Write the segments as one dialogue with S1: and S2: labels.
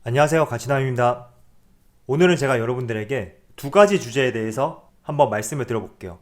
S1: 안녕하세요, 가치남입니다. 오늘은 제가 여러분들에게 두 가지 주제에 대해서 한번 말씀을 드려볼게요.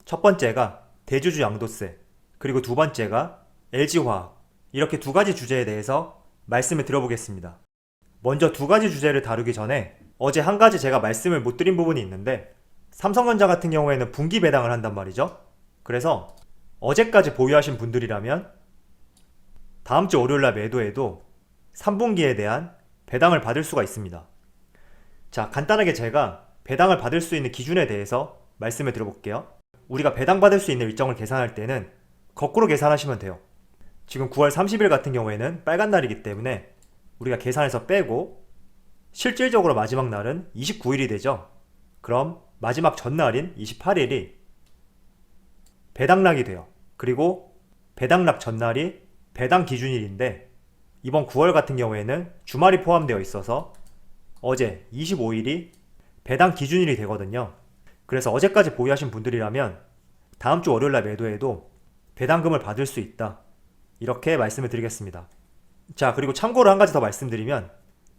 S1: 첫 번째가 대주주 양도세, 그리고 두 번째가 LG화학, 이렇게 두 가지 주제에 대해서 말씀을 드려보겠습니다. 먼저 두 가지 주제를 다루기 전에 어제 한 가지 제가 말씀을 못 드린 부분이 있는데, 삼성전자 같은 경우에는 분기 배당을 한단 말이죠. 그래서 어제까지 보유하신 분들이라면 다음 주 월요일날 매도해도 3분기에 대한 배당을 받을 수가 있습니다. 자, 간단하게 제가 배당을 받을 수 있는 기준에 대해서 말씀을 드려볼게요. 우리가 배당받을 수 있는 일정을 계산할 때는 거꾸로 계산하시면 돼요. 지금 9월 30일 같은 경우에는 빨간 날이기 때문에 우리가 계산해서 빼고 실질적으로 마지막 날은 29일이 되죠. 그럼 마지막 전날인 28일이 배당락이 돼요. 그리고 배당락 전날이 배당 기준일인데, 이번 9월 같은 경우에는 주말이 포함되어 있어서 어제 25일이 배당 기준일이 되거든요. 그래서 어제까지 보유하신 분들이라면 다음 주 월요일날 매도해도 배당금을 받을 수 있다, 이렇게 말씀을 드리겠습니다. 자, 그리고 참고로 한 가지 더 말씀드리면,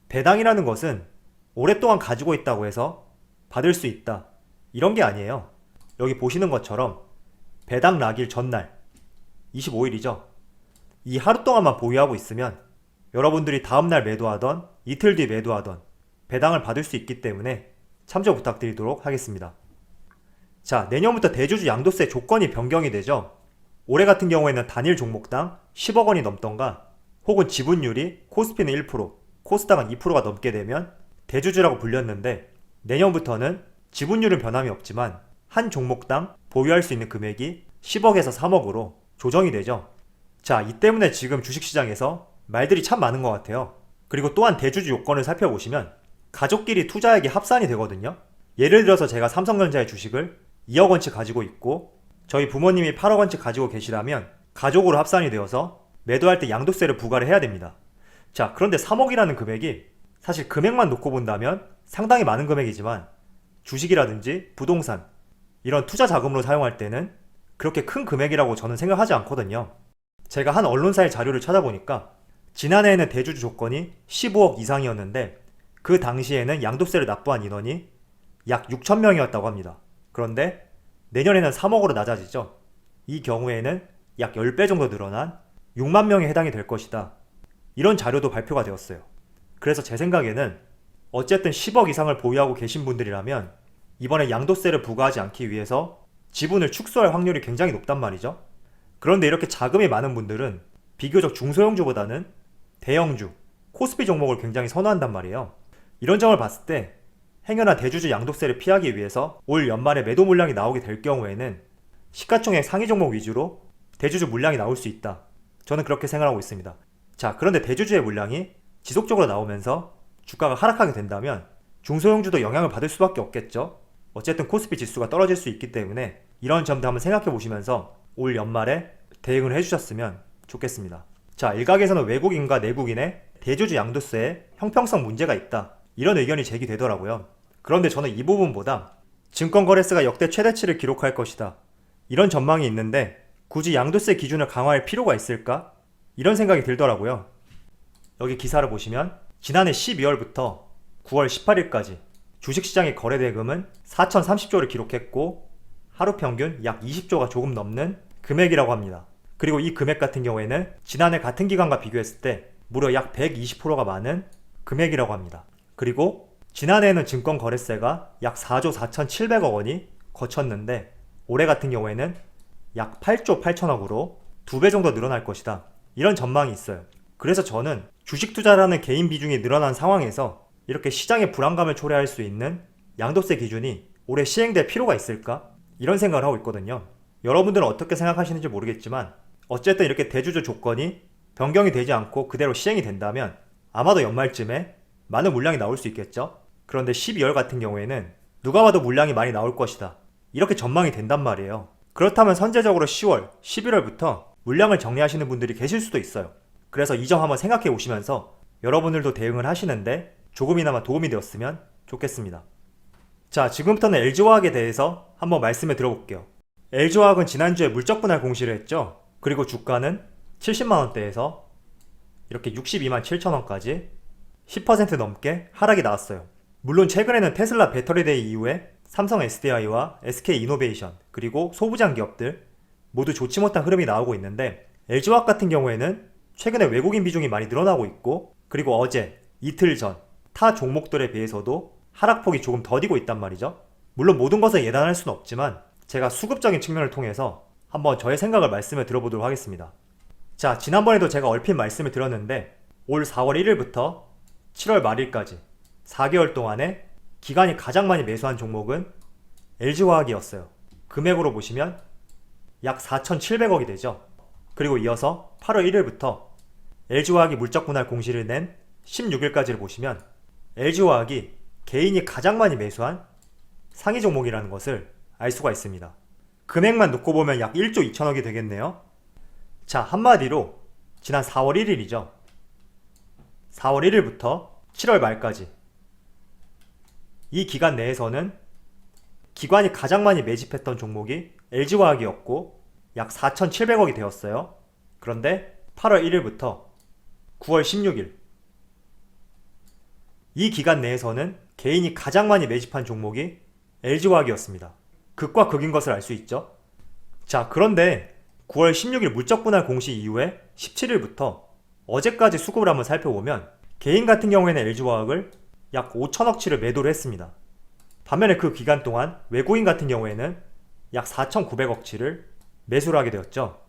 S1: 배당이라는 것은 오랫동안 가지고 있다고 해서 받을 수 있다, 이런 게 아니에요. 여기 보시는 것처럼 배당 락일 전날 25일이죠. 이 하루 동안만 보유하고 있으면 여러분들이 다음날 매도하던 이틀 뒤 매도하던 배당을 받을 수 있기 때문에 참조 부탁드리도록 하겠습니다. 자, 내년부터 대주주 양도세 조건이 변경이 되죠. 올해 같은 경우에는 단일 종목당 10억 원이 넘던가, 혹은 지분율이 코스피는 1%, 코스닥은 2%가 넘게 되면 대주주라고 불렸는데, 내년부터는 지분율은 변함이 없지만 한 종목당 보유할 수 있는 금액이 10억에서 3억으로 조정이 되죠. 자, 이 때문에 지금 주식시장에서 말들이 참 많은 것 같아요. 그리고 또한 대주주 요건을 살펴보시면 가족끼리 투자액이 합산이 되거든요. 예를 들어서 제가 삼성전자의 주식을 2억 원치 가지고 있고 저희 부모님이 8억 원치 가지고 계시다면 가족으로 합산이 되어서 매도할 때 양도세를 부과를 해야 됩니다. 자, 그런데 3억이라는 금액이 사실 금액만 놓고 본다면 상당히 많은 금액이지만 주식이라든지 부동산, 이런 투자 자금으로 사용할 때는 그렇게 큰 금액이라고 저는 생각하지 않거든요. 제가 한 언론사의 자료를 찾아보니까 지난해에는 대주주 조건이 15억 이상이었는데 그 당시에는 양도세를 납부한 인원이 약 6천 명이었다고 합니다. 그런데 내년에는 3억으로 낮아지죠. 이 경우에는 약 10배 정도 늘어난 6만 명에 해당이 될 것이다, 이런 자료도 발표가 되었어요. 그래서 제 생각에는 어쨌든 10억 이상을 보유하고 계신 분들이라면 이번에 양도세를 부과하지 않기 위해서 지분을 축소할 확률이 굉장히 높단 말이죠. 그런데 이렇게 자금이 많은 분들은 비교적 중소형주보다는 대형주, 코스피 종목을 굉장히 선호한단 말이에요. 이런 점을 봤을 때 행여나 대주주 양도세를 피하기 위해서 올 연말에 매도 물량이 나오게 될 경우에는 시가총액 상위 종목 위주로 대주주 물량이 나올 수 있다, 저는 그렇게 생각하고 있습니다. 자, 그런데 대주주의 물량이 지속적으로 나오면서 주가가 하락하게 된다면 중소형주도 영향을 받을 수밖에 없겠죠. 어쨌든 코스피 지수가 떨어질 수 있기 때문에 이런 점도 한번 생각해 보시면서 올 연말에 대응을 해주셨으면 좋겠습니다. 자, 일각에서는 외국인과 내국인의 대주주 양도세에 형평성 문제가 있다, 이런 의견이 제기되더라고요. 그런데 저는 이 부분보다 증권거래세가 역대 최대치를 기록할 것이다, 이런 전망이 있는데 굳이 양도세 기준을 강화할 필요가 있을까? 이런 생각이 들더라고요. 여기 기사를 보시면 지난해 12월부터 9월 18일까지 주식시장의 거래대금은 4,030조를 기록했고 하루 평균 약 20조가 조금 넘는 금액이라고 합니다. 그리고 이 금액 같은 경우에는 지난해 같은 기간과 비교했을 때 무려 약 120%가 많은 금액이라고 합니다. 그리고 지난해에는 증권거래세가 약 4조 4,700억 원이 거쳤는데 올해 같은 경우에는 약 8조 8천억으로 2배 정도 늘어날 것이다, 이런 전망이 있어요. 그래서 저는 주식 투자라는 개인 비중이 늘어난 상황에서 이렇게 시장의 불안감을 초래할 수 있는 양도세 기준이 올해 시행될 필요가 있을까? 이런 생각을 하고 있거든요. 여러분들은 어떻게 생각하시는지 모르겠지만 어쨌든 이렇게 대주주 조건이 변경이 되지 않고 그대로 시행이 된다면 아마도 연말쯤에 많은 물량이 나올 수 있겠죠. 그런데 12월 같은 경우에는 누가 봐도 물량이 많이 나올 것이다, 이렇게 전망이 된단 말이에요. 그렇다면 선제적으로 10월, 11월부터 물량을 정리하시는 분들이 계실 수도 있어요. 그래서 이 점 한번 생각해 보시면서 여러분들도 대응을 하시는데 조금이나마 도움이 되었으면 좋겠습니다. 자, 지금부터는 LG화학에 대해서 한번 말씀을 들어볼게요. LG화학은 지난주에 물적 분할 공시를 했죠. 그리고 주가는 70만원대에서 이렇게 62만 7천원까지 10% 넘게 하락이 나왔어요. 물론 최근에는 테슬라 배터리데이 이후에 삼성 SDI와 SK 이노베이션 그리고 소부장 기업들 모두 좋지 못한 흐름이 나오고 있는데 LG화학 같은 경우에는 최근에 외국인 비중이 많이 늘어나고 있고 그리고 어제, 이틀 전 타 종목들에 비해서도 하락폭이 조금 더디고 있단 말이죠. 물론 모든 것을 예단할 수는 없지만 제가 수급적인 측면을 통해서 한번 저의 생각을 말씀을 들어보도록 하겠습니다. 자, 지난번에도 제가 얼핏 말씀을 드렸는데 올 4월 1일부터 7월 말일까지 4개월 동안에 기관이 가장 많이 매수한 종목은 LG화학이었어요. 금액으로 보시면 약 4,700억이 되죠. 그리고 이어서 8월 1일부터 LG화학이 물적 분할 공시를 낸 16일까지를 보시면 LG화학이 개인이 가장 많이 매수한 상위 종목이라는 것을 알 수가 있습니다. 금액만 놓고 보면 약 1조 2천억이 되겠네요. 자, 한마디로 지난 4월 1일이죠. 4월 1일부터 7월 말까지 이 기간 내에서는 기관이 가장 많이 매집했던 종목이 LG화학이었고 약 4,700억이 되었어요. 그런데 8월 1일부터 9월 16일 이 기간 내에서는 개인이 가장 많이 매집한 종목이 LG화학이었습니다. 극과 극인 것을 알 수 있죠. 자, 그런데 9월 16일 물적 분할 공시 이후에 17일부터 어제까지 수급을 한번 살펴보면 개인 같은 경우에는 LG화학을 약 5천억치를 매도를 했습니다. 반면에 그 기간 동안 외국인 같은 경우에는 약 4,900억치를 매수를 하게 되었죠.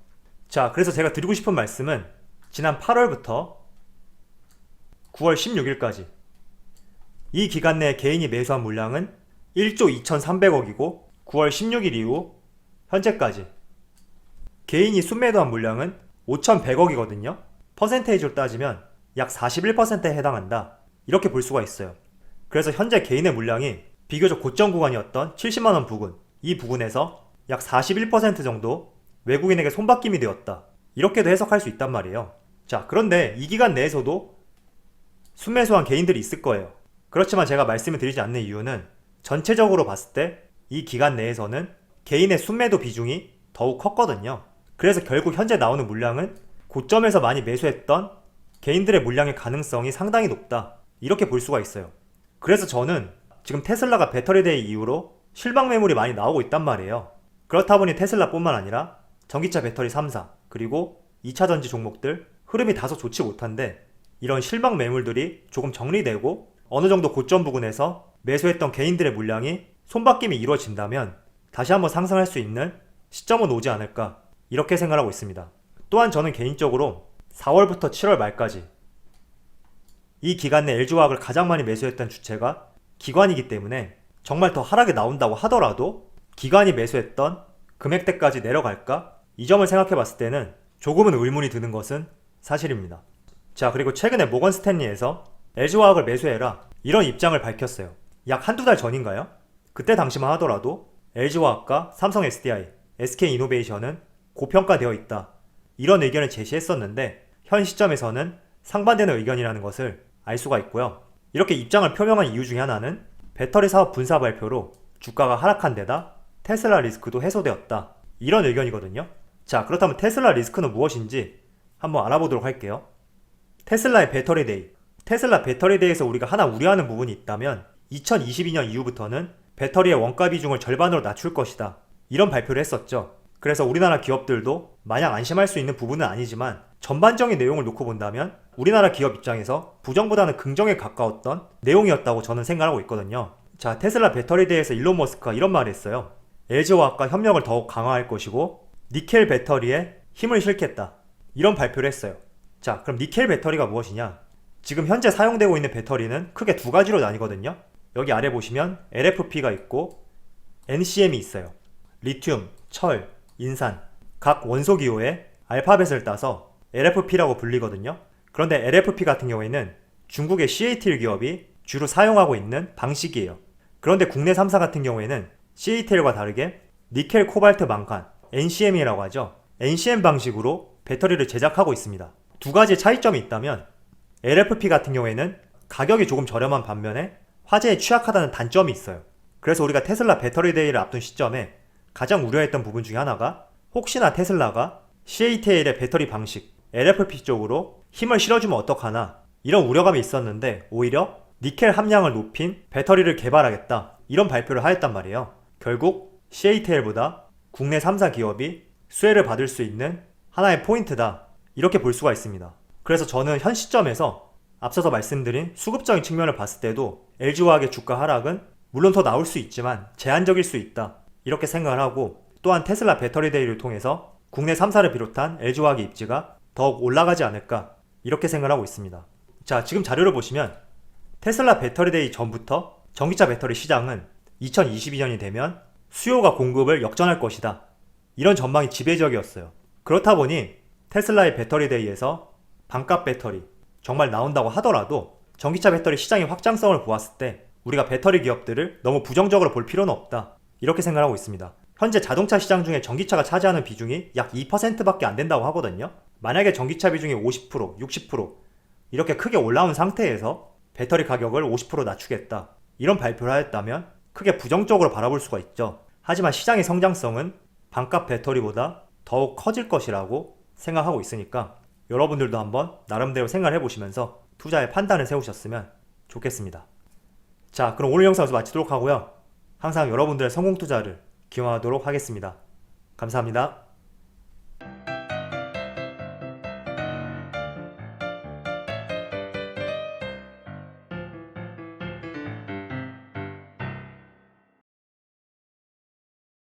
S1: 자, 그래서 제가 드리고 싶은 말씀은 지난 8월부터 9월 16일까지 이 기간 내에 개인이 매수한 물량은 1조 2,300억이고 9월 16일 이후 현재까지 개인이 순매도한 물량은 5,100억이거든요. 퍼센테이지로 따지면 약 41%에 해당한다. 이렇게 볼 수가 있어요. 그래서 현재 개인의 물량이 비교적 고점 구간이었던 70만원 부근, 이 부근에서 약 41% 정도 외국인에게 손바뀜이 되었다. 이렇게도 해석할 수 있단 말이에요. 자, 그런데 이 기간 내에서도 순매수한 개인들이 있을 거예요. 그렇지만 제가 말씀을 드리지 않는 이유는 전체적으로 봤을 때 이 기간 내에서는 개인의 순매도 비중이 더욱 컸거든요. 그래서 결국 현재 나오는 물량은 고점에서 많이 매수했던 개인들의 물량의 가능성이 상당히 높다. 이렇게 볼 수가 있어요. 그래서 저는 지금 테슬라가 배터리데이 이후로 실방 매물이 많이 나오고 있단 말이에요. 그렇다 보니 테슬라뿐만 아니라 전기차 배터리 3사 그리고 2차 전지 종목들 흐름이 다소 좋지 못한데 이런 실방 매물들이 조금 정리되고 어느 정도 고점 부근에서 매수했던 개인들의 물량이 손바뀜이 이루어진다면 다시 한번 상승할 수 있는 시점은 오지 않을까 이렇게 생각하고 있습니다. 또한 저는 개인적으로 4월부터 7월 말까지 이 기간 내 LG화학을 가장 많이 매수했던 주체가 기관이기 때문에 정말 더 하락이 나온다고 하더라도 기관이 매수했던 금액대까지 내려갈까? 이 점을 생각해 봤을 때는 조금은 의문이 드는 것은 사실입니다. 자, 그리고 최근에 모건 스탠리에서 LG화학을 매수해라 이런 입장을 밝혔어요. 약 한두 달 전인가요? 그때 당시만 하더라도 LG화학과 삼성 SDI, SK 이노베이션은 고평가되어 있다. 이런 의견을 제시했었는데 현 시점에서는 상반되는 의견이라는 것을 알 수가 있고요. 이렇게 입장을 표명한 이유 중에 하나는 배터리 사업 분사 발표로 주가가 하락한 데다 테슬라 리스크도 해소되었다. 이런 의견이거든요. 자, 그렇다면 테슬라 리스크는 무엇인지 한번 알아보도록 할게요. 테슬라의 배터리데이. 테슬라 배터리데이에서 우리가 하나 우려하는 부분이 있다면 2022년 이후부터는 배터리의 원가 비중을 절반으로 낮출 것이다. 이런 발표를 했었죠. 그래서 우리나라 기업들도 마냥 안심할 수 있는 부분은 아니지만 전반적인 내용을 놓고 본다면 우리나라 기업 입장에서 부정보다는 긍정에 가까웠던 내용이었다고 저는 생각하고 있거든요. 자, 테슬라 배터리데이에서 일론 머스크가 이런 말을 했어요. LG화학과 협력을 더욱 강화할 것이고 니켈 배터리에 힘을 실겠다. 이런 발표를 했어요. 자, 그럼 니켈 배터리가 무엇이냐? 지금 현재 사용되고 있는 배터리는 크게 두 가지로 나뉘거든요. 여기 아래 보시면 LFP가 있고 NCM이 있어요. 리튬, 철, 인산 각 원소 기호의 알파벳을 따서 LFP라고 불리거든요. 그런데 LFP 같은 경우에는 중국의 CATL 기업이 주로 사용하고 있는 방식이에요. 그런데 국내 3사 같은 경우에는 CATL과 다르게 니켈, 코발트, 망간, NCM이라고 하죠. NCM 방식으로 배터리를 제작하고 있습니다. 두 가지 차이점이 있다면 LFP 같은 경우에는 가격이 조금 저렴한 반면에 화재에 취약하다는 단점이 있어요. 그래서 우리가 테슬라 배터리데이를 앞둔 시점에 가장 우려했던 부분 중에 하나가 혹시나 테슬라가 CATL의 배터리 방식 LFP 쪽으로 힘을 실어주면 어떡하나 이런 우려감이 있었는데 오히려 니켈 함량을 높인 배터리를 개발하겠다 이런 발표를 하였단 말이에요. 결국 CATL보다 국내 3사 기업이 수혜를 받을 수 있는 하나의 포인트다 이렇게 볼 수가 있습니다. 그래서 저는 현 시점에서 앞서서 말씀드린 수급적인 측면을 봤을 때도 LG화학의 주가 하락은 물론 더 나올 수 있지만 제한적일 수 있다 이렇게 생각을 하고, 또한 테슬라 배터리데이를 통해서 국내 3사를 비롯한 LG화학의 입지가 더욱 올라가지 않을까 이렇게 생각을 하고 있습니다. 자, 지금 자료를 보시면 테슬라 배터리데이 전부터 전기차 배터리 시장은 2022년이 되면 수요가 공급을 역전할 것이다 이런 전망이 지배적이었어요. 그렇다 보니 테슬라의 배터리데이에서 반값 배터리 정말 나온다고 하더라도 전기차 배터리 시장의 확장성을 보았을 때 우리가 배터리 기업들을 너무 부정적으로 볼 필요는 없다 이렇게 생각하고 있습니다. 현재 자동차 시장 중에 전기차가 차지하는 비중이 약 2%밖에 안 된다고 하거든요. 만약에 전기차 비중이 50%, 60% 이렇게 크게 올라온 상태에서 배터리 가격을 50% 낮추겠다 이런 발표를 하였다면 크게 부정적으로 바라볼 수가 있죠. 하지만 시장의 성장성은 반값 배터리보다 더욱 커질 것이라고 생각하고 있으니까 여러분들도 한번 나름대로 생각을 해보시면서 투자의 판단을 세우셨으면 좋겠습니다. 자, 그럼 오늘 영상에서 마치도록 하고요. 항상 여러분들의 성공 투자를 기원하도록 하겠습니다. 감사합니다.